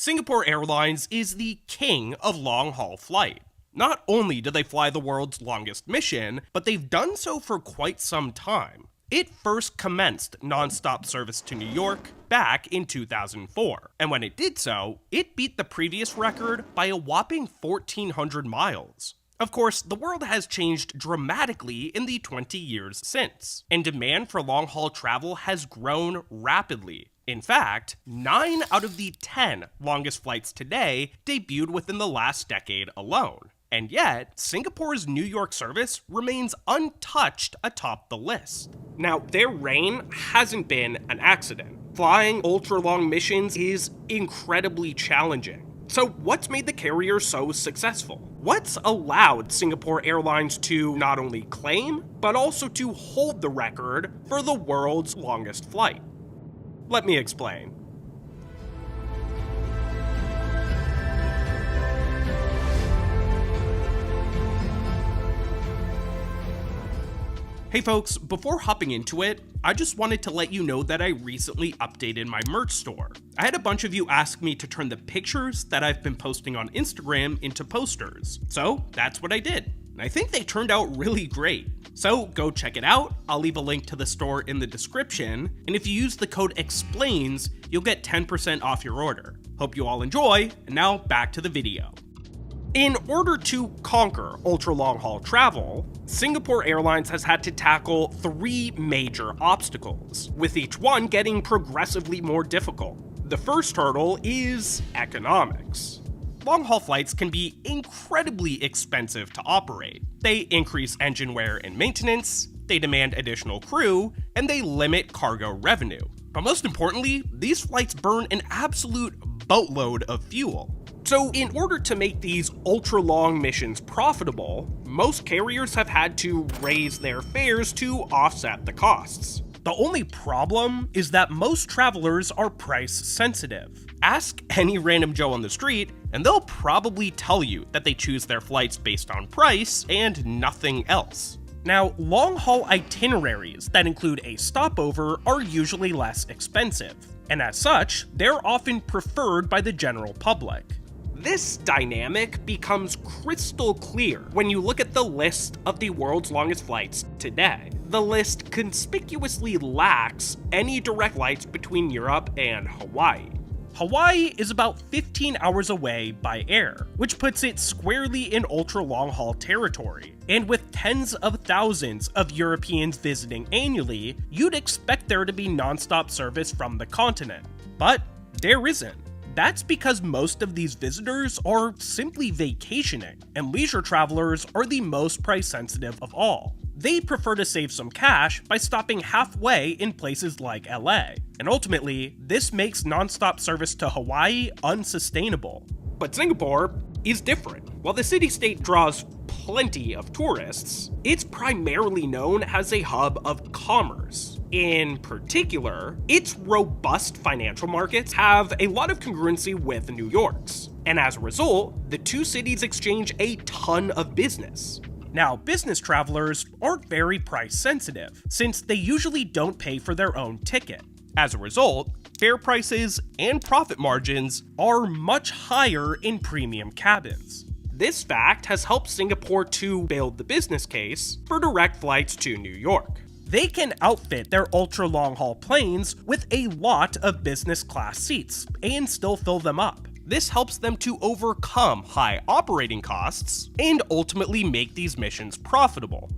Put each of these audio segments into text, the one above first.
Singapore Airlines is the king of long-haul flight. Not only do they fly the world's longest mission, but they've done so for quite some time. It first commenced non-stop service to New York back in 2004, and when it did so, it beat the previous record by a whopping 1,400 miles. Of course, the world has changed dramatically in the 20 years since, and demand for long-haul travel has grown rapidly. In fact, 9 out of the 10 longest flights today debuted within the last decade alone. And yet, Singapore's New York service remains untouched atop the list. Now, their reign hasn't been an accident. Flying ultra-long missions is incredibly challenging. So what's made the carrier so successful? What's allowed Singapore Airlines to not only claim, but also to hold the record for the world's longest flight? Let me explain. Hey folks, before hopping into it, I just wanted to let you know that I recently updated my merch store. I had a bunch of you ask me to turn the pictures that I've been posting on Instagram into posters, so that's what I did. And I think they turned out really great. So go check it out, I'll leave a link to the store in the description, and if you use the code EXPLAINS, you'll get 10% off your order. Hope you all enjoy, and now back to the video. In order to conquer ultra-long-haul travel, Singapore Airlines has had to tackle 3 major obstacles, with each one getting progressively more difficult. The first hurdle is economics. Long-haul flights can be incredibly expensive to operate. They increase engine wear and maintenance, they demand additional crew, and they limit cargo revenue. But most importantly, these flights burn an absolute boatload of fuel. So in order to make these ultra-long missions profitable, most carriers have had to raise their fares to offset the costs. The only problem is that most travelers are price sensitive. Ask any random Joe on the street, and they'll probably tell you that they choose their flights based on price and nothing else. Now, long-haul itineraries that include a stopover are usually less expensive, and as such, they're often preferred by the general public. This dynamic becomes crystal clear when you look at the list of the world's longest flights today. The list conspicuously lacks any direct flights between Europe and Hawaii. Hawaii is about 15 hours away by air, which puts it squarely in ultra-long-haul territory. And with tens of thousands of Europeans visiting annually, you'd expect there to be non-stop service from the continent. But there isn't. That's because most of these visitors are simply vacationing, and leisure travelers are the most price sensitive of all. They prefer to save some cash by stopping halfway in places like LA, and ultimately, this makes non-stop service to Hawaii unsustainable. But Singapore is different. While the city-state draws plenty of tourists, it's primarily known as a hub of commerce. In particular, its robust financial markets have a lot of congruency with New York's, and as a result, the two cities exchange a ton of business. Now, business travelers aren't very price sensitive, since they usually don't pay for their own ticket. As a result, fare prices and profit margins are much higher in premium cabins. This fact has helped Singapore to build the business case for direct flights to New York. They can outfit their ultra-long-haul planes with a lot of business class seats and still fill them up. This helps them to overcome high operating costs and ultimately make these missions profitable.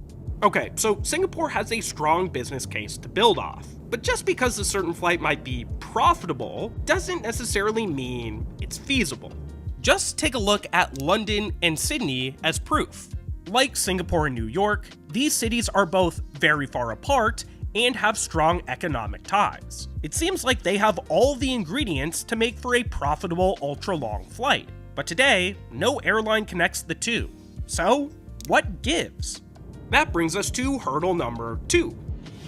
Okay, so Singapore has a strong business case to build off, but just because a certain flight might be profitable doesn't necessarily mean it's feasible. Just take a look at London and Sydney as proof. Like Singapore and New York, these cities are both very far apart and have strong economic ties. It seems like they have all the ingredients to make for a profitable ultra-long flight. But today, no airline connects the two. So, what gives? That brings us to hurdle number 2,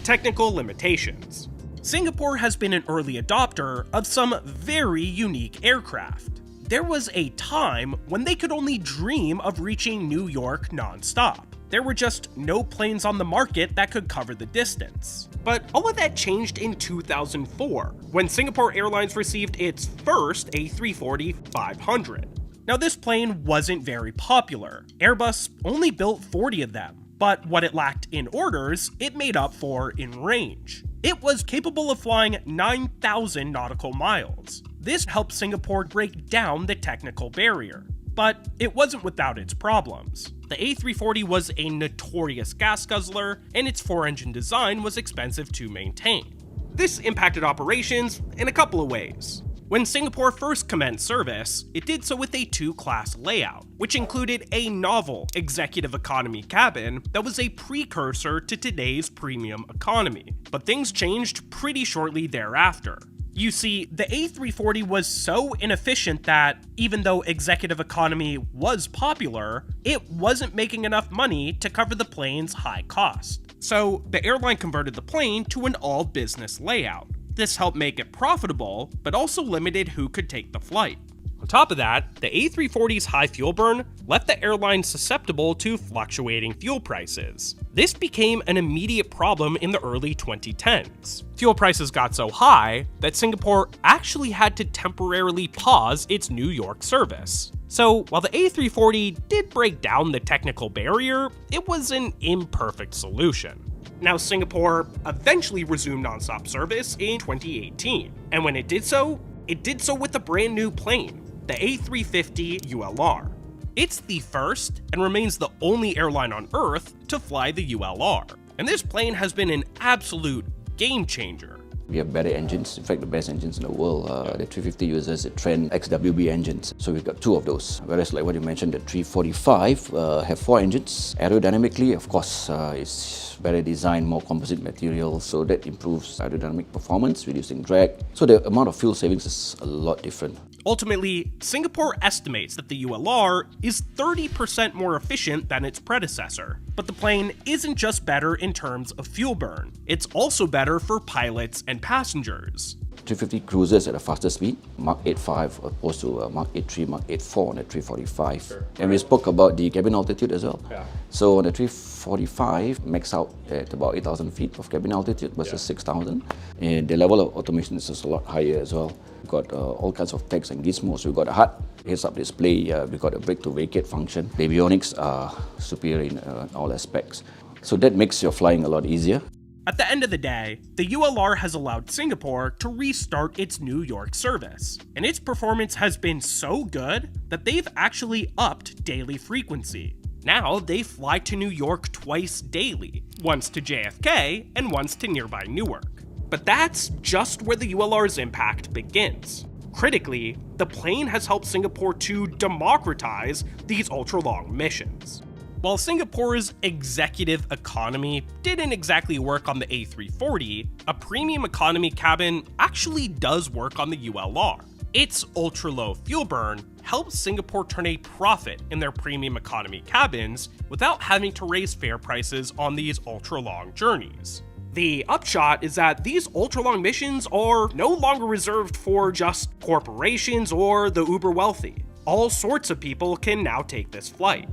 technical limitations. Singapore has been an early adopter of some very unique aircraft. There was a time when they could only dream of reaching New York non-stop. There were just no planes on the market that could cover the distance. But all of that changed in 2004, when Singapore Airlines received its first A340-500. Now, this plane wasn't very popular. Airbus only built 40 of them, but what it lacked in orders, it made up for in range. It was capable of flying 9,000 nautical miles. This helped Singapore break down the technical barrier. But it wasn't without its problems. The A340 was a notorious gas guzzler, and its four-engine design was expensive to maintain. This impacted operations in a couple of ways. When Singapore first commenced service, it did so with a two-class layout, which included a novel executive economy cabin that was a precursor to today's premium economy. But things changed pretty shortly thereafter. You see, the A340 was so inefficient that, even though executive economy was popular, it wasn't making enough money to cover the plane's high cost. So, the airline converted the plane to an all-business layout. This helped make it profitable, but also limited who could take the flight. On top of that, the A340's high fuel burn left the airline susceptible to fluctuating fuel prices. This became an immediate problem in the early 2010s. Fuel prices got so high that Singapore actually had to temporarily pause its New York service. So while the A340 did break down the technical barrier, it was an imperfect solution. Now, Singapore eventually resumed nonstop service in 2018, and when it did so with a brand new plane, the A350 ULR. It's the first and remains the only airline on Earth to fly the ULR, and this plane has been an absolute game changer. We have better engines, in fact the best engines in the world. The 350 uses the Trent XWB engines, so we've got two of those. Whereas like what you mentioned, the 345 have four engines. Aerodynamically, of course, it's better designed, more composite material, so that improves aerodynamic performance, reducing drag. So the amount of fuel savings is a lot different. Ultimately, Singapore estimates that the ULR is 30% more efficient than its predecessor. But the plane isn't just better in terms of fuel burn, it's also better for pilots and passengers. 350 cruises at a faster speed, Mach 8.5 opposed to Mach 8.3, Mach 8.4 on the 345. Sure. And we spoke about the cabin altitude as well. Yeah. So on the 345, max out at about 8,000 feet of cabin altitude versus 6,000. And the level of automation is just a lot higher as well. We've got all kinds of techs and gizmos. We've got a HUD, heads-up display, we've got a brake-to-vacate function. The avionics are superior in all aspects. So that makes your flying a lot easier. At the end of the day, the ULR has allowed Singapore to restart its New York service, and its performance has been so good that they've actually upped daily frequency. Now they fly to New York twice daily, once to JFK and once to nearby Newark. But that's just where the ULR's impact begins. Critically, the plane has helped Singapore to democratize these ultra-long missions. While Singapore's executive economy didn't exactly work on the A340, a premium economy cabin actually does work on the ULR. Its ultra-low fuel burn helps Singapore turn a profit in their premium economy cabins without having to raise fare prices on these ultra-long journeys. The upshot is that these ultra-long missions are no longer reserved for just corporations or the uber wealthy. All sorts of people can now take this flight.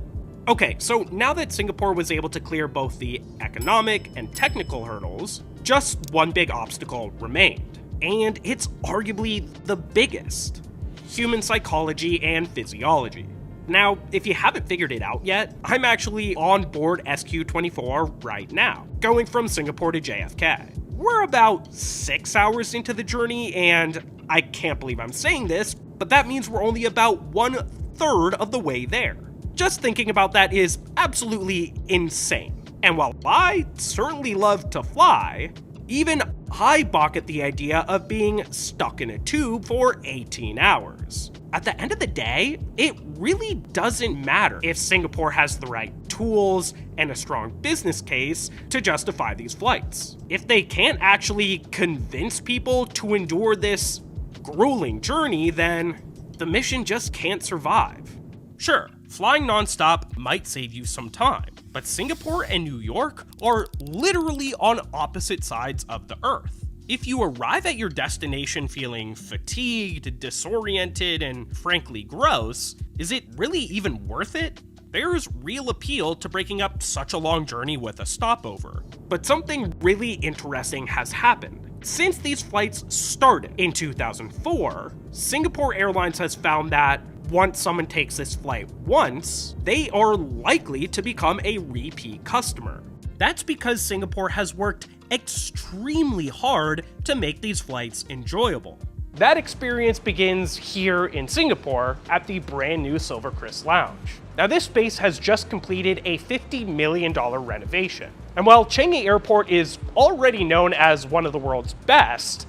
Okay, so now that Singapore was able to clear both the economic and technical hurdles, just one big obstacle remained. And it's arguably the biggest: human psychology and physiology. Now, if you haven't figured it out yet, I'm actually on board SQ-24 right now, going from Singapore to JFK. We're about 6 hours into the journey, and I can't believe I'm saying this, but that means we're only about 1/3 of the way there. Just thinking about that is absolutely insane. And while I certainly love to fly, even I balk at the idea of being stuck in a tube for 18 hours. At the end of the day, it really doesn't matter if Singapore has the right tools and a strong business case to justify these flights. If they can't actually convince people to endure this grueling journey, then the mission just can't survive. Sure, flying nonstop might save you some time, but Singapore and New York are literally on opposite sides of the Earth. If you arrive at your destination feeling fatigued, disoriented, and frankly gross, is it really even worth it? There's real appeal to breaking up such a long journey with a stopover. But something really interesting has happened. Since these flights started in 2004, Singapore Airlines has found that once someone takes this flight once, they are likely to become a repeat customer. That's because Singapore has worked extremely hard to make these flights enjoyable. That experience begins here in Singapore at the brand new Silvercrest Lounge. Now, this space has just completed a $50 million renovation. And while Changi Airport is already known as one of the world's best,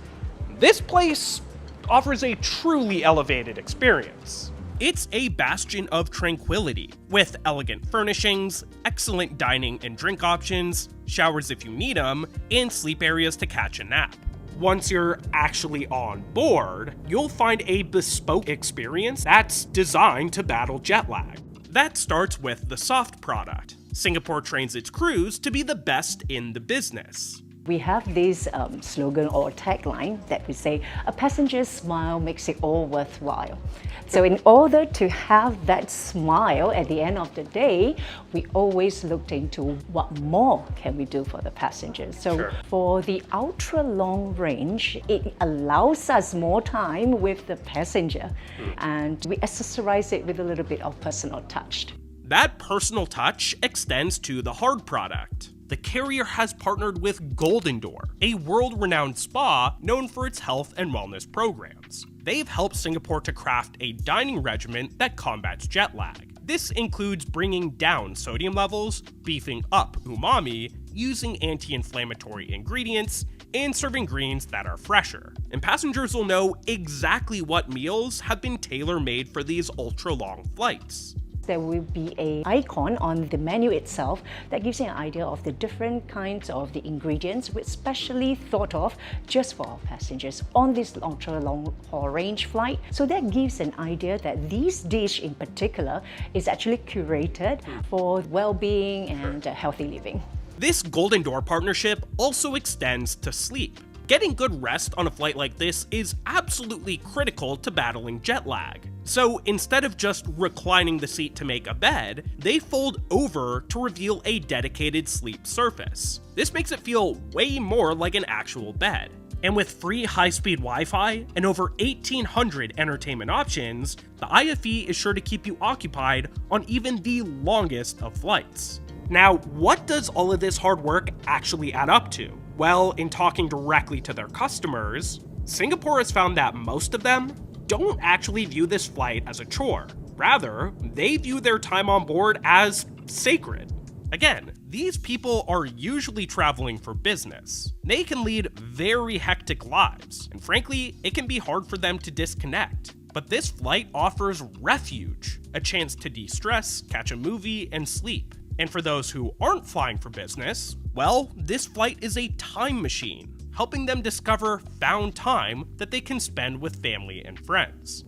this place offers a truly elevated experience. It's a bastion of tranquility, with elegant furnishings, excellent dining and drink options, showers if you need them, and sleep areas to catch a nap. Once you're actually on board, you'll find a bespoke experience that's designed to battle jet lag. That starts with the soft product. Singapore trains its crews to be the best in the business. We have this slogan or tagline that we say, a passenger's smile makes it all worthwhile. So in order to have that smile at the end of the day, we always looked into what more can we do for the passengers. So for the ultra long range, it allows us more time with the passenger and we accessorize it with a little bit of personal touch. That personal touch extends to the hard product. The carrier has partnered with Golden Door, a world-renowned spa known for its health and wellness programs. They've helped Singapore to craft a dining regimen that combats jet lag. This includes bringing down sodium levels, beefing up umami, using anti-inflammatory ingredients, and serving greens that are fresher. And passengers will know exactly what meals have been tailor-made for these ultra-long flights. There will be an icon on the menu itself that gives you an idea of the different kinds of the ingredients, which specially thought of just for our passengers on this ultra long haul range flight. So that gives an idea that this dish in particular is actually curated for well-being and healthy living. This Golden Door partnership also extends to sleep. Getting good rest on a flight like this is absolutely critical to battling jet lag. So instead of just reclining the seat to make a bed, they fold over to reveal a dedicated sleep surface. This makes it feel way more like an actual bed. And with free high-speed Wi-Fi and over 1,800 entertainment options, the IFE is sure to keep you occupied on even the longest of flights. Now, what does all of this hard work actually add up to? Well, in talking directly to their customers, Singapore has found that most of them don't actually view this flight as a chore. Rather, they view their time on board as sacred. Again, these people are usually traveling for business. They can lead very hectic lives, and frankly, it can be hard for them to disconnect. But this flight offers refuge, a chance to de-stress, catch a movie, and sleep. And for those who aren't flying for business, well, this flight is a time machine, helping them discover found time that they can spend with family and friends.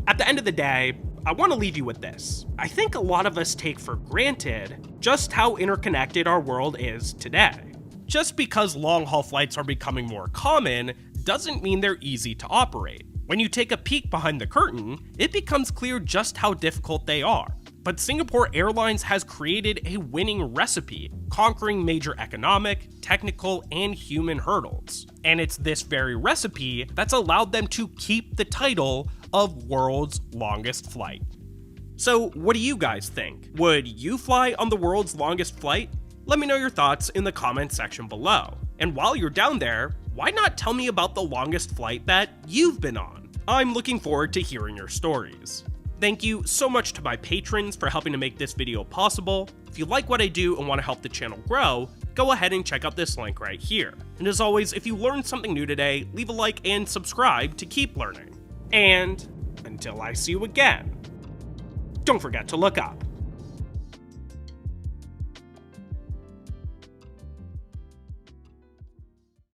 At the end of the day, I want to leave you with this. I think a lot of us take for granted just how interconnected our world is today. Just because long-haul flights are becoming more common doesn't mean they're easy to operate. When you take a peek behind the curtain, it becomes clear just how difficult they are. But Singapore Airlines has created a winning recipe, conquering major economic, technical, and human hurdles. And it's this very recipe that's allowed them to keep the title of world's longest flight. So what do you guys think? Would you fly on the world's longest flight? Let me know your thoughts in the comments section below. And while you're down there, why not tell me about the longest flight that you've been on? I'm looking forward to hearing your stories. Thank you so much to my patrons for helping to make this video possible. If you like what I do and want to help the channel grow, go ahead and check out this link right here. And as always, if you learned something new today, leave a like and subscribe to keep learning. And until I see you again, don't forget to look up.